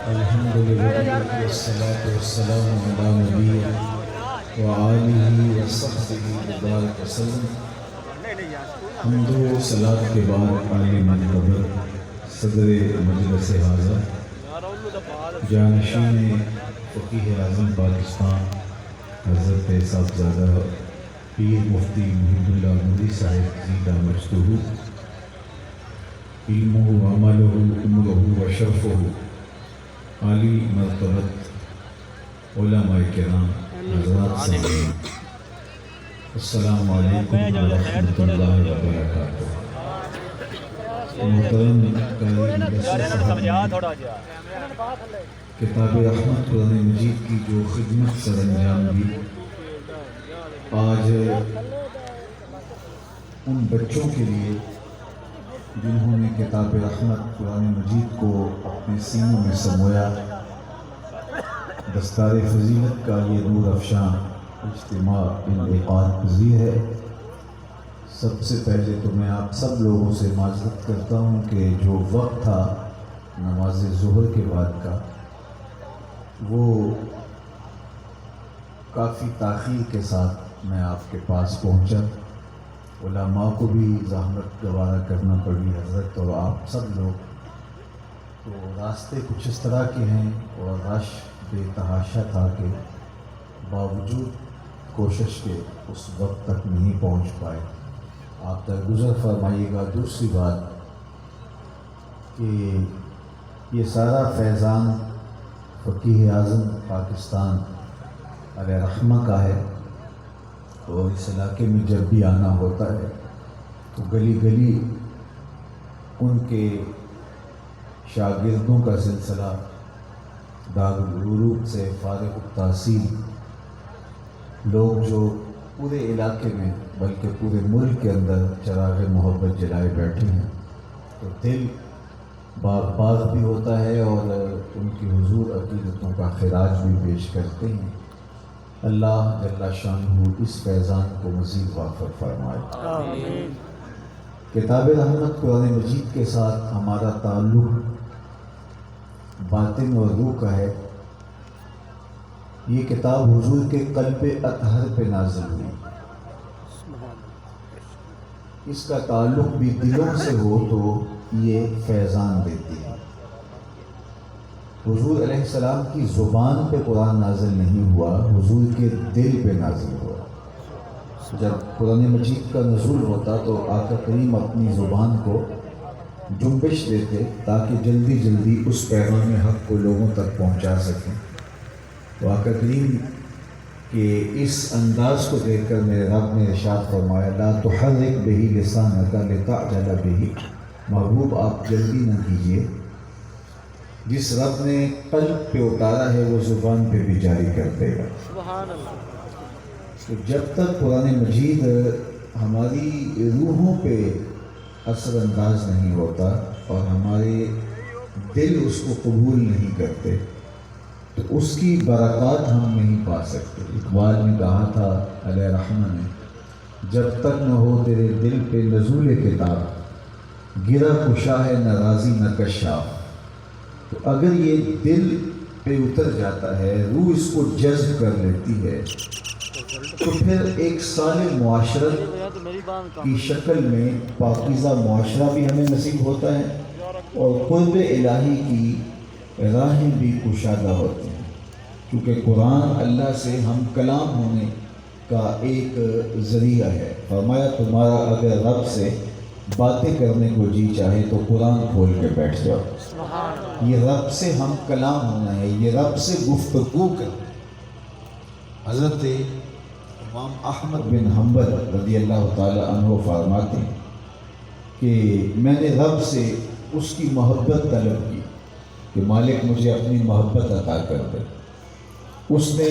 الحمدللہ والصلاة والسلام علی نبی وآلہ وصحبہ وبارک وسلم۔ حمد و صلاۃ کے بعد عالی معتبر صدر مجلس حاضر جانشین فقیہ اعظم پاکستان حضرت صاحبزادہ پیر مفتی محب اللہ نوری صاحب زیدہ مجدہ علمہ وعملہ عمرہ وشرفہ، عالی مرتبت علماء کرام حضرات سامعین، السلام علیکم ورحمۃ اللہ وبرکاتہ۔ محترم قاری صاحب، کتاب رحمت قرآن مجید کی جو خدمت سر انجام دی، آج ان بچوں کے لیے جنہوں نے کتاب رحمت قرآن مجید کو اپنے سینوں میں سمویا، دستار فضیلت کا یہ نور افشاں اجتماع انعقاد پذیر ہے۔ سب سے پہلے تو میں آپ سب لوگوں سے معذرت کرتا ہوں کہ جو وقت تھا نماز ظہر کے بعد کا، وہ کافی تاخیر کے ساتھ میں آپ کے پاس پہنچا۔ علماء کو بھی زحمت گوارا کرنا پڑی، حضرت اور آپ سب لوگ، تو راستے کچھ اس طرح کے ہیں اور رش بے تحاشا تھا کہ باوجود کوشش کے اس وقت تک نہیں پہنچ پائے۔ آپ درگزر فرمائیے گا۔ دوسری بات کہ یہ سارا فیضان فقیہ اعظم پاکستان علیہ رحمہ کا ہے، اور اس علاقے میں جب بھی آنا ہوتا ہے تو گلی گلی ان کے شاگردوں کا سلسلہ دارالعلوم سے فارغ التحصیل لوگ جو پورے علاقے میں بلکہ پورے ملک کے اندر چراغ محبت جلائے بیٹھے ہیں، تو دل باغ باغ بھی ہوتا ہے اور ان کی حضور عقیدتوں کا خراج بھی پیش کرتے ہیں۔ اللہ جل شانہ اس فیضان کو مزید وافر فرمائے۔ آمین۔ کتاب رحمت قرآن مجید کے ساتھ ہمارا تعلق باطن اور روح کا ہے۔ یہ کتاب حضور کے قلب اطہر پہ نازل ہوئی، اس کا تعلق بھی دلوں سے ہو تو یہ فیضان دیتی ہے۔ حضور علیہ السلام کی زبان پہ قرآن نازل نہیں ہوا، حضور کے دل پہ نازل ہوا۔ جب قرآن مجید کا نزول ہوتا تو آقا کریم اپنی زبان کو جنبش دیتے تاکہ جلدی جلدی اس پیغام حق کو لوگوں تک پہنچا سکیں۔ تو آقا کریم کے اس انداز کو دیکھ کر میرے رب نے ارشاد فرمایا، لا تحرک بہ لسانک لتعجل بہ، محبوب آپ جلدی نہ کیجیے، جس رب نے قلب پہ اتارا ہے وہ زبان پہ بھی جاری کر دے گا۔ سبحان اللہ۔ تو جب تک قرآن مجید ہماری روحوں پہ اثر انداز نہیں ہوتا اور ہمارے دل اس کو قبول نہیں کرتے تو اس کی برکات ہم نہیں پا سکتے۔ اقبال نے کہا تھا علیہ رحمہ نے، جب تک نہ ہو تیرے دل پہ نزول کتاب، گرا کشا ہے نہ راضی نہ کشاف۔ تو اگر یہ دل پہ اتر جاتا ہے، روح اس کو جذب کر لیتی ہے، تو پھر ایک صالح معاشرت کی شکل میں پاکیزہ معاشرہ بھی ہمیں نصیب ہوتا ہے اور قرب الہی کی راہیں بھی کشادہ ہوتی ہیں، کیونکہ قرآن اللہ سے ہم کلام ہونے کا ایک ذریعہ ہے۔ فرمایا تمہارا اگر رب سے باتیں کرنے کو جی چاہے تو قرآن کھول کے بیٹھ جاؤ۔ یہ رب سے ہم کلام ہونا ہے، یہ رب سے گفتگو کرنا ہے۔ حضرت امام احمد بن حنبل رضی اللہ تعالی عنہ فرماتے ہیں کہ میں نے رب سے اس کی محبت طلب کی کہ مالک مجھے اپنی محبت عطا کر دے۔ اس نے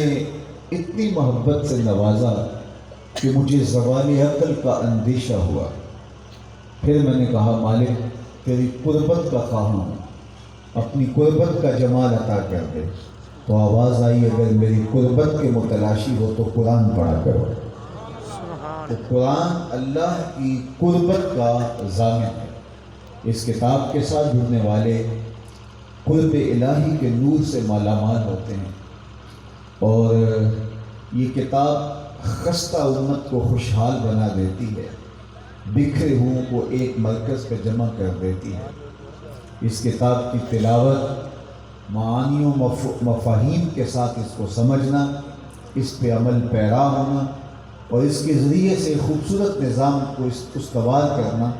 اتنی محبت سے نوازا کہ مجھے زوال عقل کا اندیشہ ہوا۔ پھر میں نے کہا مالک تیری قربت کا خواہاں ہوں، اپنی قربت کا جمال عطا کر دے۔ تو آواز آئی اگر میری قربت کے متلاشی ہو تو قرآن پڑھا کرو۔ تو قرآن اللہ کی قربت کا ضامن ہے۔ اس کتاب کے ساتھ جڑنے والے قرب الہی کے نور سے مالا مال ہوتے ہیں، اور یہ کتاب خستہ امت کو خوشحال بنا دیتی ہے، بکھرے ہوں کو ایک مرکز پہ جمع کر دیتی ہے۔ اس کتاب کی تلاوت، معانی و مفاہیم کے ساتھ اس کو سمجھنا، اس پہ عمل پیرا ہونا، اور اس کے ذریعے سے خوبصورت نظام کو استوار کرنا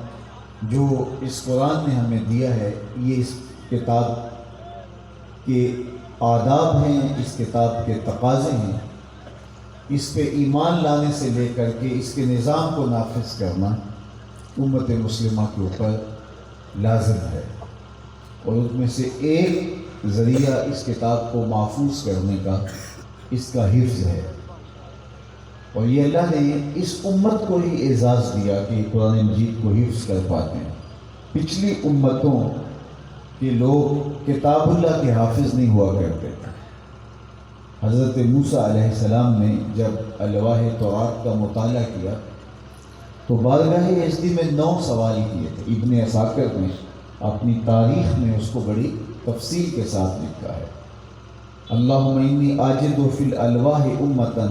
جو اس قرآن نے ہمیں دیا ہے، یہ اس کتاب کے آداب ہیں، اس کتاب کے تقاضے ہیں۔ اس پہ ایمان لانے سے لے کر کے اس کے نظام کو نافذ کرنا امت مسلمہ کے اوپر لازم ہے، اور اس میں سے ایک ذریعہ اس کتاب کو محفوظ کرنے کا اس کا حفظ ہے۔ اور یہ اللہ نے اس امت کو ہی اعزاز دیا کہ قرآن مجید کو حفظ کر پاتے ہیں۔ پچھلی امتوں کے لوگ کتاب اللہ کے حافظ نہیں ہوا کرتے تھے۔ حضرت موسیٰ علیہ السلام نے جب الواح تورات کا مطالعہ کیا تو بارگاہ یزدی میں 9 سوال کیے تھے۔ ابن عساکر نے اپنی تاریخ میں اس کو بڑی تفصیل کے ساتھ لکھا ہے۔ اللہم انی آجد فی الالواح امتا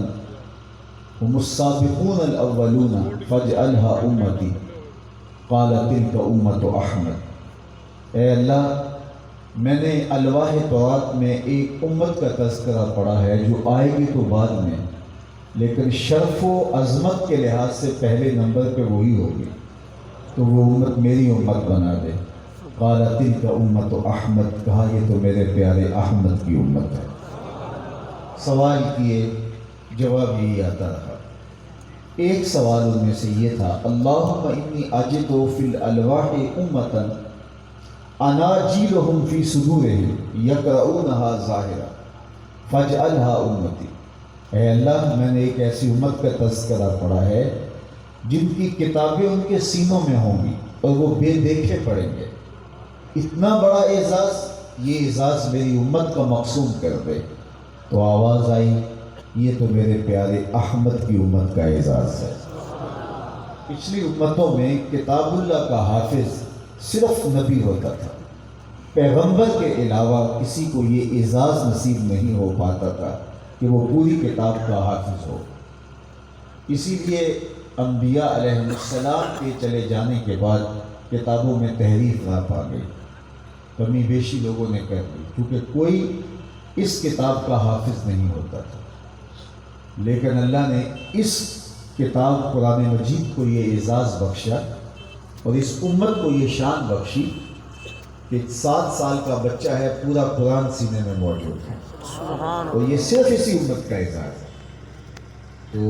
هم السابقون الاولون فاجعلها امتی قال تلک امت احمد۔ اے اللہ، میں نے الواح تورات میں ایک امت کا تذکرہ پڑھا ہے جو آئے گی تو بعد میں، لیکن شرف و عظمت کے لحاظ سے پہلے نمبر پہ وہی ہوگی، تو وہ امت میری امت بنا دے۔ قال تلک امت احمد، کہا یہ تو میرے پیارے احمد کی امت ہے۔ سوال کیے، جواب یہی آتا رہا۔ ایک سوال ان میں سے یہ تھا، اللہم انی اجد فی الالواح امتا اناجیلہم فی صدورہم یقرؤونہا ظاہرا فاجعلہا امتی۔ اے اللہ، میں نے ایک ایسی امت کا تذکرہ پڑھا ہے جن کی کتابیں ان کے سینوں میں ہوں گی اور وہ بے دیکھے پڑھیں گے۔ اتنا بڑا اعزاز، یہ اعزاز میری امت کا مقسوم کر دے۔ تو آواز آئی، یہ تو میرے پیارے احمد کی امت کا اعزاز ہے۔ پچھلی امتوں میں کتاب اللہ کا حافظ صرف نبی ہوتا تھا، پیغمبر کے علاوہ کسی کو یہ اعزاز نصیب نہیں ہو پاتا تھا کہ وہ پوری کتاب کا حافظ ہو۔ اسی لیے انبیاء علیہ السلام کے چلے جانے کے بعد کتابوں میں تحریف راپ آ گئی، کمی بیشی لوگوں نے کر دی، کیونکہ کوئی اس کتاب کا حافظ نہیں ہوتا تھا۔ لیکن اللہ نے اس کتاب قرآن مجید کو یہ اعزاز بخشا اور اس امت کو یہ شان بخشی کہ 7 سال کا بچہ ہے، پورا قرآن سینے میں موجود ہے، اور یہ صرف اسی امت کا اعزاز ہے۔ تو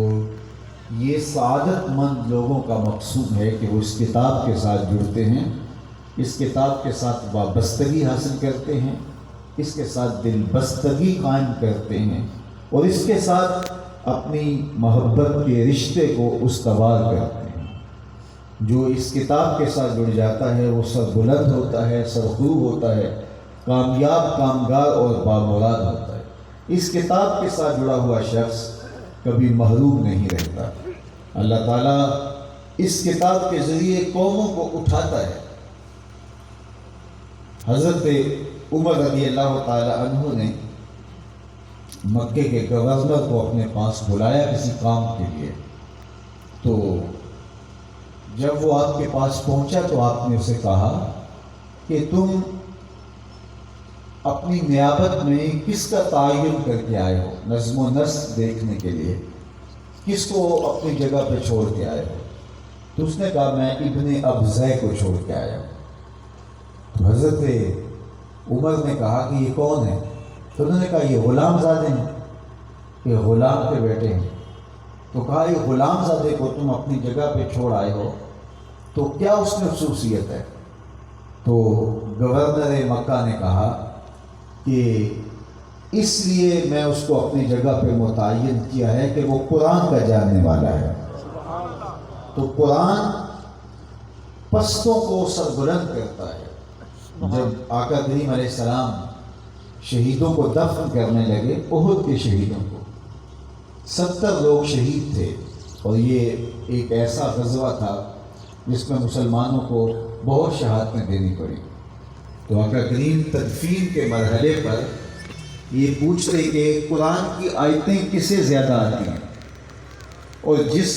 یہ سعادت مند لوگوں کا مقصود ہے کہ وہ اس کتاب کے ساتھ جڑتے ہیں، اس کتاب کے ساتھ وابستگی حاصل کرتے ہیں، اس کے ساتھ دل بستگی قائم کرتے ہیں، اور اس کے ساتھ اپنی محبت کے رشتے کو استوار کرتے ہیں۔ جو اس کتاب کے ساتھ جڑ جاتا ہے وہ سربلند ہوتا ہے، سرخروب ہوتا ہے، کامیاب، کامگار اور بامراد ہوتا ہے۔ اس کتاب کے ساتھ جڑا ہوا شخص کبھی محروم نہیں رہتا۔ اللہ تعالیٰ اس کتاب کے ذریعے قوموں کو اٹھاتا ہے۔ حضرت عمر رضی اللہ تعالیٰ عنہ نے مکے کے گورنر کو اپنے پاس بلایا کسی کام کے لیے، تو جب وہ آپ کے پاس پہنچا تو آپ نے اسے کہا کہ تم اپنی نیابت میں کس کا تعین کر کے آئے ہو، نظم و نسق دیکھنے کے لیے کس کو اپنی جگہ پہ چھوڑ کے آئے ہو؟ تو اس نے کہا میں ابن ابزہ کو چھوڑ کے آیا ہوں۔ تو حضرت عمر نے کہا کہ یہ کون ہے؟ تو انہوں نے کہا یہ غلام زادے ہیں، یہ غلام کے بیٹے ہیں۔ تو کہا یہ غلام زادے کو تم اپنی جگہ پہ چھوڑ آئے ہو تو کیا اس میں خصوصیت ہے؟ تو گورنر مکہ نے کہا کہ اس لیے میں اس کو اپنی جگہ پہ متعین کیا ہے کہ وہ قرآن کا جاننے والا ہے۔ تو قرآن پستوں کو سربلند کرتا ہے۔ جب آقا کریم علیہ السلام شہیدوں کو دفن کرنے لگے، احد کے شہیدوں کو، 70 لوگ شہید تھے، اور یہ ایک ایسا غزوہ تھا جس میں مسلمانوں کو بہت شہادتیں دینی پڑی. تو آقا کریم تدفین کے مرحلے پر یہ پوچھتے کہ قرآن کی آیتیں کس سے زیادہ آتی ہیں، اور جس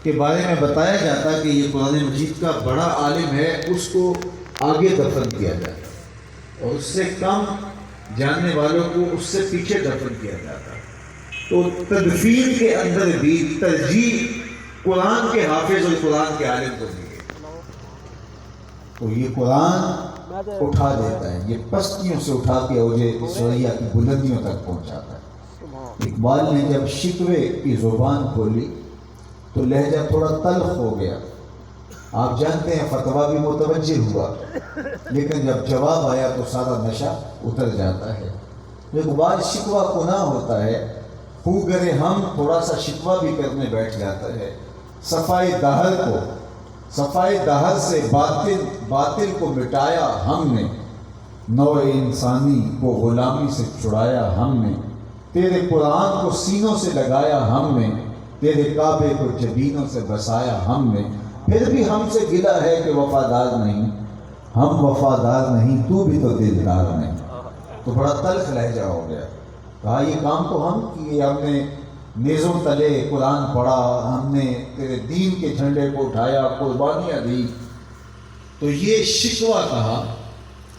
کے بارے میں بتایا جاتا کہ یہ قرآن مجید کا بڑا عالم ہے اس کو آگے دفن کیا جاتا، اور اس سے کم جاننے والوں کو اس سے پیچھے دفن کیا جاتا. تو تدفین کے اندر بھی ترجیح قرآن کے حافظ اور قرآن کے عالم کو دی گئی. تو یہ قرآن اٹھا دیتا ہے، یہ پستیوں سے اٹھا کے اوجے سوریا کی بلندیوں تک پہنچاتا ہے. اقبال نے جب شکوے کی زبان کھولی تو لہجہ تھوڑا تلخ ہو گیا. آپ جانتے ہیں فتویٰ بھی متوجہ ہوا، لیکن جب جواب آیا تو سارا نشہ اتر جاتا ہے. اقبال شکوہ گناہ ہوتا ہے، خو گرے ہم تھوڑا سا شکوہ بھی کرنے بیٹھ جاتا ہے. صفائے دہر سے باطل کو مٹایا ہم نے، نوع انسانی کو غلامی سے چھڑایا ہم نے. تیرے قرآن کو سینوں سے لگایا ہم نے، تیرے کعبے کو جبینوں سے بسایا ہم نے. پھر بھی ہم سے گلہ ہے کہ وفادار نہیں، ہم وفادار نہیں تو بھی تو دلدار نہیں. تو بڑا تلخ لہجہ ہو گیا. کہا یہ کام تو ہم کیے، ہم نے نیزوں تلے قرآن پڑھا، ہم نے تیرے دین کے جھنڈے کو اٹھایا، قربانیاں دی. تو یہ شکوہ کہا،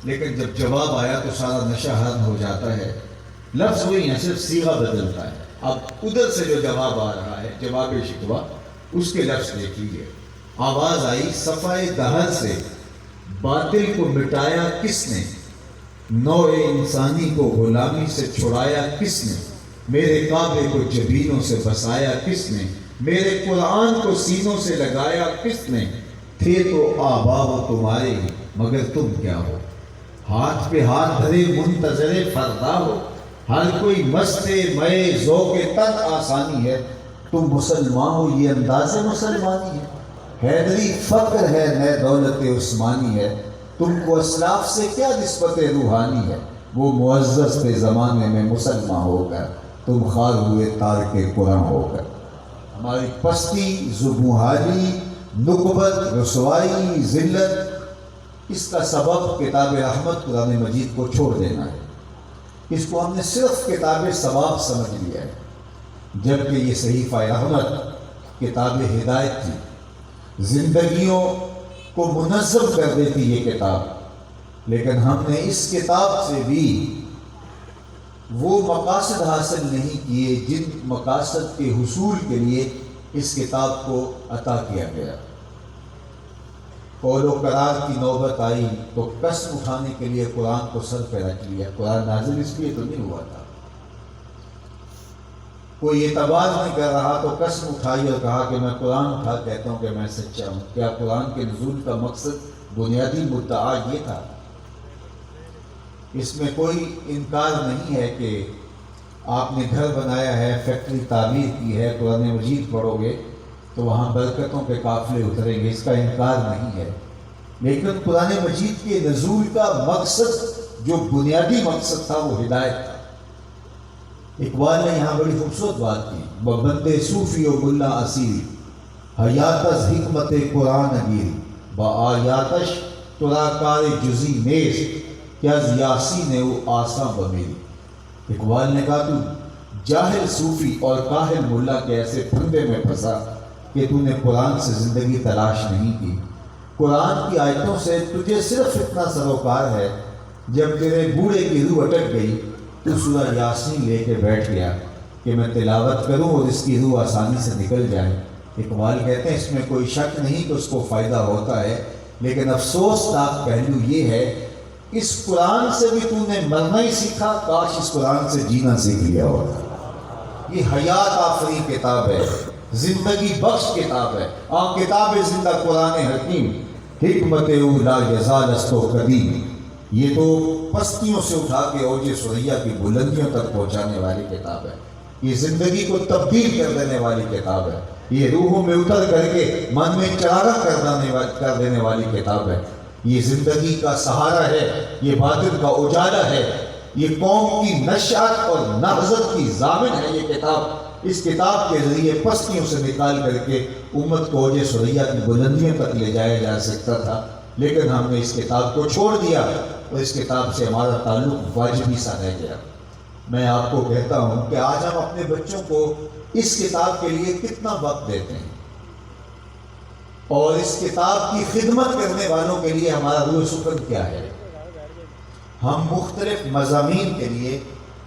لیکن جب جواب آیا تو سارا نشہ حرم ہو جاتا ہے. لفظ وہی ہے، صرف صیغہ بدلتا ہے. اب ادھر سے جو جواب آ رہا ہے، جواب شکوہ، اس کے لفظ دیکھ لیجیے. آواز آئی صفائے دہر سے باطل کو مٹایا کس نے، نوع انسانی کو غلامی سے چھڑایا کس نے، میرے کعبے کو جبینوں سے بسایا کس نے، میرے قرآن کو سینوں سے لگایا کس نے. تھے تو آبا و تمہارے ہی مگر تم کیا ہو، ہاتھ پہ ہاتھ دھرے منتظر فردا ہو. ہر کوئی مست مئے ذوق تن آسانی ہے، تم مسلمان ہو یہ انداز مسلمانی ہے. حیدری فقر ہے نئے دولت عثمانی ہے، تم کو اسلاف سے کیا نسبت روحانی ہے. وہ معزز تھے زمانے میں مسلمان ہو کر، تم خار ہوئے تارک قرآن ہو کر. ہماری پستی، زبوحالی، نکبت، رسوائی، ذلت، اس کا سبب کتاب رحمت قرآن مجید کو چھوڑ دینا ہے. اس کو ہم نے صرف کتاب ثواب سمجھ لیا ہے، جبکہ یہ صحیفہ رحمت کتاب ہدایت تھی. زندگیوں کو منظم کر دیتی یہ کتاب. لیکن ہم نے اس کتاب سے بھی وہ مقاصد حاصل نہیں کیے جن مقاصد کے حصول کے لیے اس کتاب کو عطا کیا گیا. قول و قرار کی نوبت آئی تو قسم اٹھانے کے لیے قرآن کو سر پہ رکھ لیا. قرآن نازل اس لیے تو نہیں ہوا تھا. کوئی اعتبار نہیں کر رہا تو قسم اٹھائی اور کہا کہ میں قرآن اٹھا کہتا ہوں کہ میں سچا ہوں. کیا قرآن کے نزول کا مقصد بنیادی مدعا یہ تھا؟ اس میں کوئی انکار نہیں ہے کہ آپ نے گھر بنایا ہے، فیکٹری تعمیر کی ہے، قرآن مجید پڑھو گے تو وہاں برکتوں کے قافلے اتریں گے، اس کا انکار نہیں ہے. لیکن قرآن مجید کے نزول کا مقصد جو بنیادی مقصد تھا وہ ہدایت تھا. اقبال نے یہاں بڑی خوبصورت بات کی. بندے صوفی و ملا اسیری حیاتش حکمت قرآن گیری، با آیاتش ترا کار جزی نیز کیا یاسی نے وہ آساں بمیری. اقبال نے کہا تو جاہل صوفی اور کاہل ملا کے ایسے پھندے میں پھنسا کہ تو نے قرآن سے زندگی تلاش نہیں کی. قرآن کی آیتوں سے تجھے صرف اتنا سروکار ہے، جب تیرے بوڑھے کی روح اٹک گئی تو سورہ یاسین لے کے بیٹھ گیا کہ میں تلاوت کروں اور اس کی روح آسانی سے نکل جائے. اقبال کہتے ہیں اس میں کوئی شک نہیں کہ اس کو فائدہ ہوتا ہے، لیکن افسوسناک پہلو یہ ہے اس قرآن سے بھی تو نے مرنا ہی سیکھا، کاش اس قرآن سے جینا سیکھ لیا ہوتا. یہ حیات آفری کتاب ہے، زندگی بخش کتاب ہے. کتاب زندہ قرآن حکیم، حکمت او لا یزال است و قدیم. یہ تو پستیوں سے اٹھا کے اوج ثریا کی بلندیوں تک پہنچانے والی کتاب ہے. یہ زندگی کو تبدیل کر دینے والی کتاب ہے. یہ روحوں میں اتر کر کے من میں چراغاں کر دینے والی کتاب ہے. یہ زندگی کا سہارا ہے، یہ باطل کا اجالا ہے، یہ قوم کی نشأت اور نہضت کی ضامن ہے. یہ کتاب، اس کتاب کے ذریعے پستیوں سے نکال کر کے امت کو اوج ثریا کی بلندیوں تک لے جایا جا سکتا تھا. لیکن ہم نے اس کتاب کو چھوڑ دیا اور اس کتاب سے ہمارا تعلق واجبی سا رہ گیا۔ میں آپ کو کہتا ہوں کہ آج ہم اپنے بچوں کو اس کتاب کے لیے کتنا وقت دیتے ہیں، اور اس کتاب کی خدمت کرنے والوں کے لیے ہمارا روح سخن کیا ہے۔ ہم مختلف مضامین کے لیے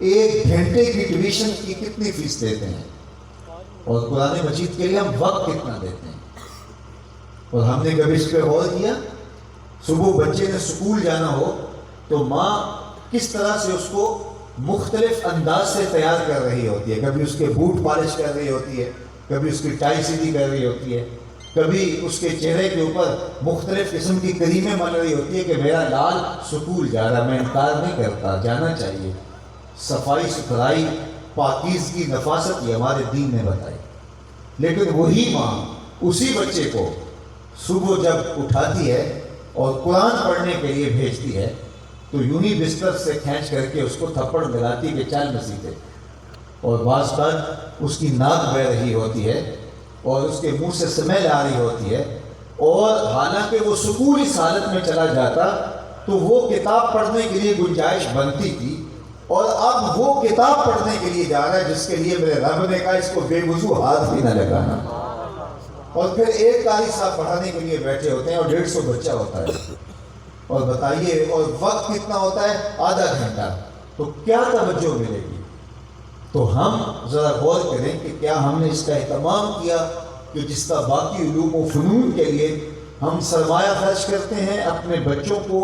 1 گھنٹے کی ٹیوشن کی کتنی فیس دیتے ہیں، اور قرآن مجید کے لیے ہم وقت کتنا دیتے ہیں۔ اور ہم نے کبھی اس پہ غور کیا؟ صبح بچے نے سکول جانا ہو تو ماں کس طرح سے اس کو مختلف انداز سے تیار کر رہی ہوتی ہے۔ کبھی اس کے بوٹ پالش کر رہی ہوتی ہے، کبھی اس کی ٹائی سیدھی کر رہی ہوتی ہے، کبھی اس کے چہرے کے اوپر مختلف قسم کی کریمیں مل رہی ہوتی ہے کہ میرا لال سکول جا رہا۔ میں انکار نہیں کرتا، جانا چاہیے۔ صفائی ستھرائی، پاکیزگی، نفاست یہ ہمارے دین نے بتائی۔ لیکن وہی ماں اسی بچے کو صبح جب اٹھاتی ہے اور قرآن پڑھنے کے لیے بھیجتی ہے تو یوں ہی بستر سے کھینچ کر کے اس کو تھپڑ دلاتی کہ چل نصیحتیں، اور بعض بار اس کی ناک بہہ رہی ہوتی ہے اور اس کے منہ سے سمیل آ رہی ہوتی ہے، اور حالانکہ وہ سکول اس حالت میں چلا جاتا تو وہ کتاب پڑھنے کے لیے گنجائش بنتی تھی، اور اب وہ کتاب پڑھنے کے لیے جا رہا ہے جس کے لیے میرے رب نے کہا اس کو بے وضو ہاتھ بھی نہ لگانا۔ اور پھر ایک قاری صاحب پڑھانے کے لیے بیٹھے ہوتے ہیں اور 150 بچہ ہوتا ہے، اور بتائیے اور وقت کتنا ہوتا ہے؟ آدھا گھنٹہ۔ تو کیا توجہ ملے گی؟ تو ہم ذرا غور کریں کہ کیا ہم نے اس کا اہتمام کیا کہ جس طرح باقی علوم و فنون کے لیے ہم سرمایہ خرچ کرتے ہیں، اپنے بچوں کو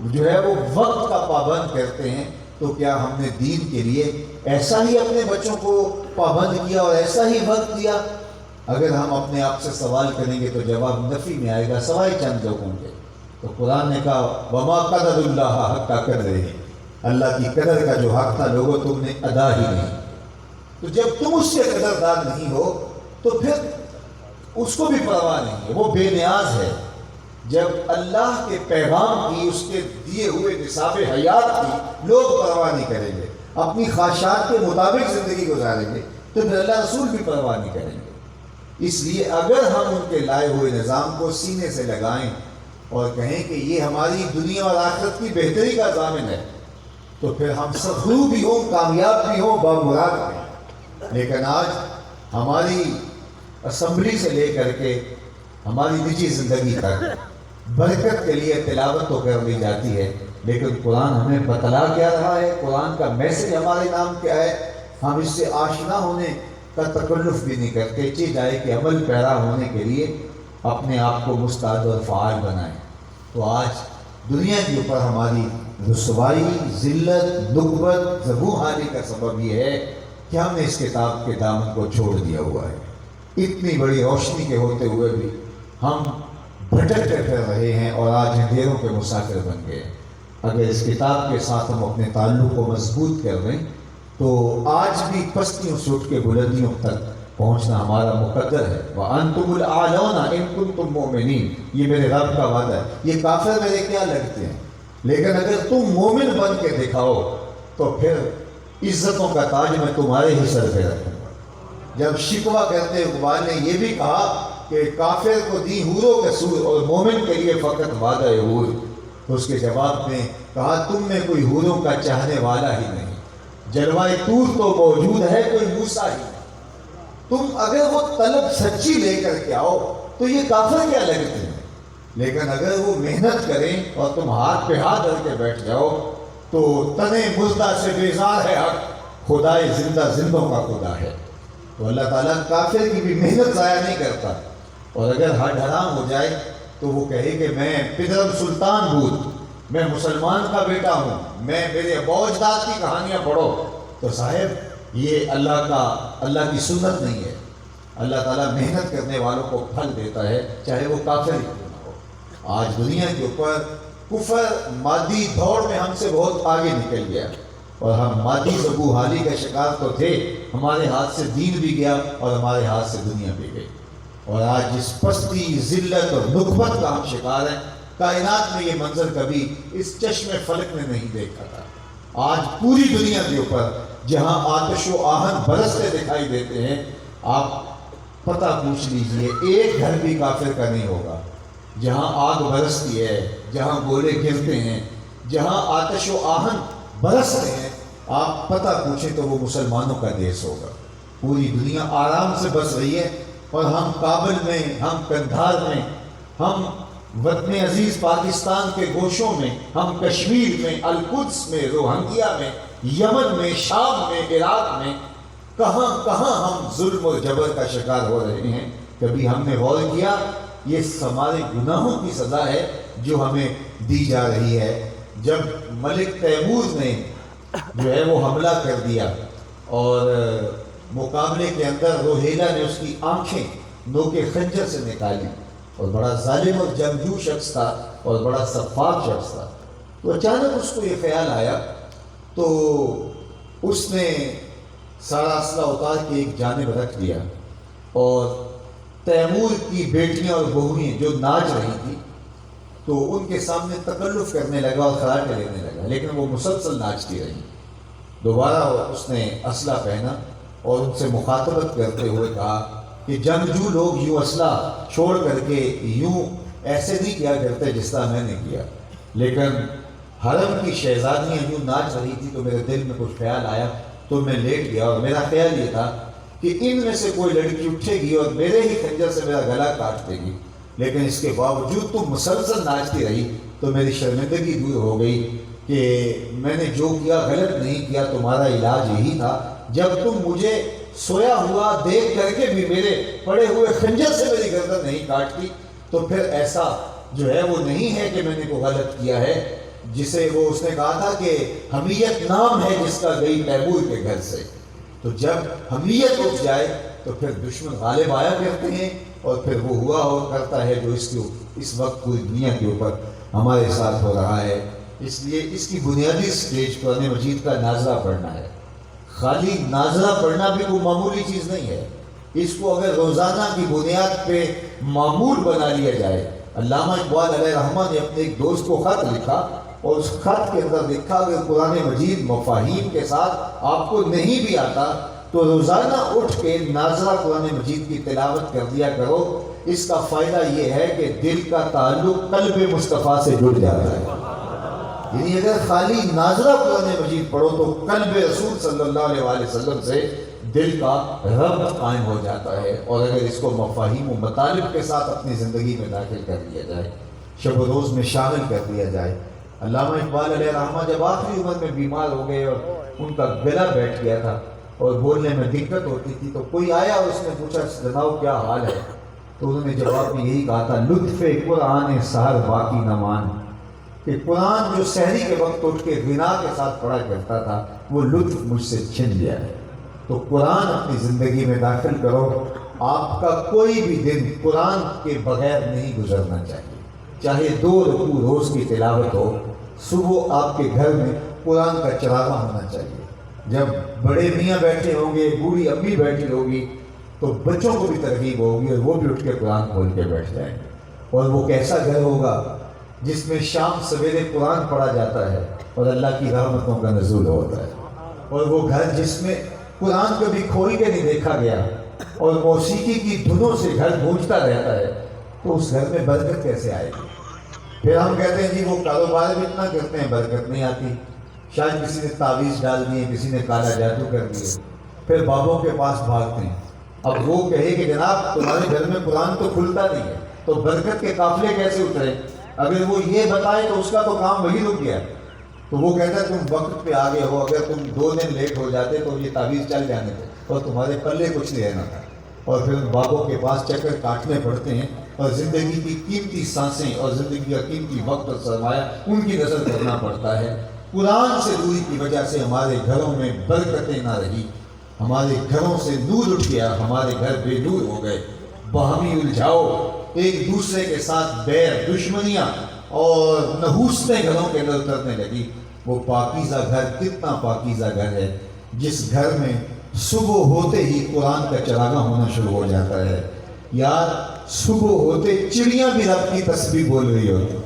جو ہے وہ وقت کا پابند کرتے ہیں، تو کیا ہم نے دین کے لیے ایسا ہی اپنے بچوں کو پابند کیا اور ایسا ہی وقت دیا؟ اگر ہم اپنے آپ سے سوال کریں گے تو جواب نفی میں آئے گا، سوائے چند لوگوں کے۔ تو قرآن نے کہا وَمَا قَدَرُ اللَّهَ حَقَّ قَدْرِهِ، اللہ کی قدر کا جو حق تھا لوگوں تم نے ادا ہی نہیں۔ تو جب تم اس کے قدردان نہیں ہو تو پھر اس کو بھی پرواہ نہیں ہے، وہ بے نیاز ہے۔ جب اللہ کے پیغام کی، اس کے دیے ہوئے نصاب حیات کی لوگ پرواہ نہیں کریں گے، اپنی خواہشات کے مطابق زندگی گزاریں گے، تو پھر اللہ رسول بھی پرواہ نہیں کریں گے۔ اس لیے اگر ہم ان کے لائے ہوئے نظام کو سینے سے لگائیں اور کہیں کہ یہ ہماری دنیا اور آخرت کی بہتری کا ضامن ہے، تو پھر ہم سفلو بھی ہوں، کامیاب بھی ہوں، بامراد بھی ہوں۔ لیکن آج ہماری اسمبلی سے لے کر کے ہماری نجی زندگی تک برکت کے لیے تلاوت تو کر لی جاتی ہے، لیکن قرآن ہمیں بتلا کیا رہا ہے، قرآن کا میسج ہمارے نام کیا ہے، ہم اس سے آشنا ہونے کا تکلف بھی نہیں کرتے۔ چیز آئے کہ عمل پیرا ہونے کے لیے اپنے آپ کو مستعد اور فعال بنائیں۔ تو آج دنیا کے اوپر ہماری رسوائی، ذلت، نکبت، زبونحالی کا سبب یہ ہے کہ ہم نے اس کتاب کے دامن کو چھوڑ دیا ہوا ہے۔ اتنی بڑی روشنی کے ہوتے ہوئے بھی ہم بھٹکتے پھر رہے ہیں اور آج اندھیروں کے مسافر بن گئے۔ اگر اس کتاب کے ساتھ ہم اپنے تعلق کو مضبوط کر لیں تو آج بھی پستیوں سے اٹھ کے بلندیوں تک پہنچنا ہمارا مقدر ہے۔ وَأَنْتُمُ الْأَعْلَوْنَ إِن كُنتُم مُؤْمِنِينَ، یہ میرے رب کا وعدہ ہے۔ یہ کافر میرے کیا لگتے ہیں، لیکن اگر تم مومن بن کے دکھاؤ تو پھر عزتوں کا تاج میں تمہارے ہی سر پہ رکھوں گا۔ جب شکوہ کرتے اقبال نے یہ بھی کہا کہ کافر کو دی حوروں کا سور اور مومن کے لیے فقط وعدہ حور، تو اس کے جواب میں کہا تم میں کوئی حوروں کا چاہنے والا ہی نہیں، جلوائے طور تو موجود ہے، کوئی موسیٰ ہی نہیں۔ تم اگر وہ طلب سچی لے کر کے آؤ تو یہ کافر کیا لگتے ہیں، لیکن اگر وہ محنت کریں اور تم ہاتھ پہ ہاتھ دھر کے بیٹھ جاؤ تو تنے مزدہ سے بیزار ہے حق، خدائے زندہ زندوں کا خدا ہے۔ تو اللہ تعالیٰ کافر کی بھی محنت ضائع نہیں کرتا، اور اگر ہڈ حرام ہو جائے تو وہ کہے کہ میں پدرم سلطان بود، میں مسلمان کا بیٹا ہوں، میں میرے ابا اجداد کی کہانیاں پڑھو، تو صاحب یہ اللہ کی سنت نہیں ہے۔ اللہ تعالیٰ محنت کرنے والوں کو پھل دیتا ہے، چاہے وہ کافر ہی کیوں نہ ہو۔ آج دنیا کے اوپر کفر مادی دوڑ میں ہم سے بہت آگے نکل گیا، اور ہم مادی زبونحالی کا شکار تو تھے، ہمارے ہاتھ سے دین بھی گیا اور ہمارے ہاتھ سے دنیا بھی گئی، اور آج جس پستی، ذلت اور نکبت کا ہم شکار ہیں، کائنات میں یہ منظر کبھی اس چشم فلک نے نہیں دیکھا تھا۔ آج پوری دنیا کے اوپر جہاں آتش و آہن برستے دکھائی دیتے ہیں، آپ پتہ پوچھ لیجئے ایک گھر بھی کافر کا نہیں ہوگا، جہاں آگ برستی ہے، جہاں گولے گرتے ہیں، جہاں آتش و آہن برستے ہیں، آپ پتہ پوچھیں تو وہ مسلمانوں کا دیش ہوگا۔ پوری دنیا آرام سے بس رہی ہے اور ہم کابل میں، ہم قندھار میں، ہم وطن عزیز پاکستان کے گوشوں میں، ہم کشمیر میں، القدس میں، روہنگیا میں، یمن میں، شام میں، عراق میں، کہاں کہاں ہم ظلم و جبر کا شکار ہو رہے ہیں۔ کبھی ہم نے غور کیا یہ ہمارے گناہوں کی سزا ہے جو ہمیں دی جا رہی ہے۔ جب ملک تیمور نے جو ہے وہ حملہ کر دیا اور مقابلے کے اندر روہیلا نے اس کی آنکھیں نوک خنجر سے نکالی، اور بڑا ظالم اور جنگجو شخص تھا اور بڑا سفاک شخص تھا، تو اچانک اس کو یہ خیال آیا، تو اس نے سارا اسلحہ اتار کے ایک جانب رکھ دیا اور تیمور کی بیٹیاں اور بہویں جو ناچ رہی تھی تو ان کے سامنے تکلف کرنے لگا اور خراٹے لینے لگا، لیکن وہ مسلسل ناچتی رہی۔ دوبارہ اس نے اسلحہ پہنا اور ان سے مخاطبت کرتے ہوئے کہا کہ جنگجو لوگ یوں اسلحہ چھوڑ کر کے یوں ایسے نہیں کیا کرتے جس طرح میں نے کیا، لیکن حرم کی شہزادیاں یوں ناچ رہی تھی تو میرے دل میں کچھ خیال آیا، تو میں لیٹ گیا اور میرا خیال یہ تھا کہ ان میں سے کوئی لڑکی اٹھے گی اور میرے ہی خنجر سے میرا گلا کاٹ دے گی، لیکن اس کے باوجود تم مسلسل ناچتی رہی تو میری شرمندگی دور ہو گئی کہ میں نے جو کیا غلط نہیں کیا، تمہارا علاج یہی تھا، جب تم مجھے سویا ہوا دیکھ کر کے بھی میرے پڑے ہوئے خنجر سے میری گردن نہیں کاٹتی، تو پھر ایسا جو ہے وہ نہیں ہے کہ میں نے کوئی غلط کیا ہے، جسے وہ اس نے کہا تھا کہ حمیت نام ہے جس کا گئی تیمور کے گھر سے۔ تو جب حمیت اٹھ جائے تو پھر دشمن غالب آیا کرتے ہیں، اور پھر وہ ہوا ہو کرتا ہے جو اس وقت پوری دنیا کے اوپر ہمارے ساتھ ہو رہا ہے۔ اس لیے اس کی بنیادی سٹیج قرآن مجید کا نازلہ پڑھنا ہے۔ خالی نازلہ پڑھنا بھی کوئی معمولی چیز نہیں ہے، اس کو اگر روزانہ کی بنیاد پہ معمول بنا لیا جائے۔ علامہ اقبال علیہ رحمہ نے اپنے ایک دوست کو خط لکھا اور اس خط کے اندر لکھا کہ قرآن مجید مفاہیم کے ساتھ آپ کو نہیں بھی آتا تو روزانہ اٹھ کے نازلہ قرآن مجید کی تلاوت کر دیا کرو، اس کا فائدہ یہ ہے کہ دل کا تعلق قلب مصطفیٰ سے جڑ جاتا ہے۔ یعنی اگر خالی نازلہ قرآن مجید پڑھو تو قلب رسول صلی اللہ علیہ وآلہ وسلم سے دل کا ربط قائم ہو جاتا ہے، اور اگر اس کو مفاہیم و مطالب کے ساتھ اپنی زندگی میں داخل کر دیا جائے، شب و روز میں شامل کر دیا جائے۔ علامہ اقبال علیہ رحمہ جب آخری عمر میں بیمار ہو گئے اور ان کا گلا بیٹھ گیا تھا اور بولنے میں دقت ہوتی تھی، تو کوئی آیا اور اس نے پوچھا جناب کیا حال ہے؟ تو انہوں نے جواب میں یہی کہا تھا، لطف قرآن سحر باقی نہ مان، کہ قرآن جو سحری کے وقت اٹھ کے غنا کے ساتھ پڑھا کرتا تھا وہ لطف مجھ سے چھن گیا ہے۔ تو قرآن اپنی زندگی میں داخل کرو، آپ کا کوئی بھی دن قرآن کے بغیر نہیں گزرنا چاہیے، چاہے 2 رکوع روز کی تلاوت ہو، صبح آپ کے گھر میں قرآن کا چراغاں ہونا چاہیے۔ جب بڑے میاں بیٹھے ہوں گے، بوڑھی امی بیٹھی ہوگی، تو بچوں کو بھی ترغیب ہوگی اور وہ بھی اٹھ کے قرآن کھول کے بیٹھ جائیں گے۔ اور وہ کیسا گھر ہوگا جس میں شام سویرے قرآن پڑھا جاتا ہے اور اللہ کی رحمتوں کا نزول ہوتا ہے، اور وہ گھر جس میں قرآن کبھی کھول کے نہیں دیکھا گیا اور موسیقی کی دھنوں سے گھر گونجتا رہتا ہے، تو اس گھر میں برکت کیسے آئے گی؟ پھر ہم کہتے ہیں جی وہ کاروبار بھی اتنا کرتے ہیں برکت نہیں آتی، شاید کسی نے تعویذ ڈال دیے، کسی نے کالا جادو کر دیے، پھر بابوں کے پاس بھاگتے ہیں۔ اب وہ کہے کہ جناب تمہارے گھر میں قرآن تو کھلتا نہیں ہے، تو برکت کے قافلے کیسے اترے؟ اگر وہ یہ بتائے تو اس کا تو کام وہی رک گیا۔ تو وہ کہتا ہے تم وقت پہ آگے ہو، اگر تم 2 دن لیٹ ہو جاتے تو یہ تعویذ چل جانے تھے اور تمہارے پلے کچھ نہیں رہنا تھا، اور پھر ان بابوں کے پاس چکر کاٹنے پڑتے ہیں اور زندگی کی قیمتی سانسیں اور زندگی کا قیمتی وقت اور سرمایہ ان کی نظر کرنا پڑتا ہے۔ قرآن سے دوری کی وجہ سے ہمارے گھروں میں برکتیں نہ رہی، ہمارے گھروں سے نور اٹھ گیا، ہمارے گھر بے نور ہو گئے، باہمی الجھاؤ، ایک دوسرے کے ساتھ بیر، دشمنیاں اور نحوستیں گھروں کے اندر اترنے لگی۔ وہ پاکیزہ گھر کتنا پاکیزہ گھر ہے جس گھر میں صبح ہوتے ہی قرآن کا چراغاں ہونا شروع ہو جاتا ہے۔ یار صبح ہوتے چڑیاں بھی رب کی تسبیح بول رہی ہوتی۔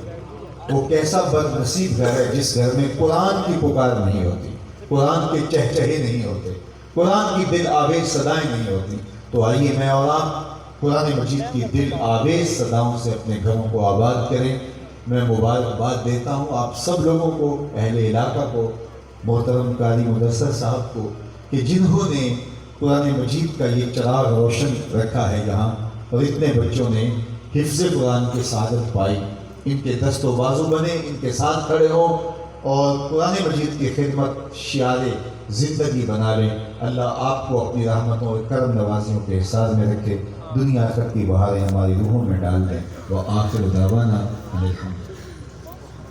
وہ کیسا بد نصیب گھر ہے جس گھر میں قرآن کی پکار نہیں ہوتی، قرآن کے چہچہے نہیں ہوتے، قرآن کی دل آویز صدائیں نہیں ہوتی۔ تو آئیے میں اور آپ قرآن مجید کی دل آویز صداؤں سے اپنے گھروں کو آباد کریں۔ میں مبارکباد دیتا ہوں آپ سب لوگوں کو، اہل علاقہ کو، محترم قاری مدثر صاحب کو، کہ جنہوں نے قرآن مجید کا یہ چراغ روشن رکھا ہے یہاں، اور اتنے بچوں نے حفظ قرآن کی سعادت پائی۔ ان کے دست و بازو بنے، ان کے ساتھ کھڑے ہوں اور قرآن مجید کی خدمت شعار زندگی بنا لیں۔ اللہ آپ کو اپنی رحمتوں اور کرم نوازیوں کے احساس میں رکھے، دنیا آخرت کی بہاریں ہماری روحوں میں ڈال دیں۔ وآخر دعوانا الحمد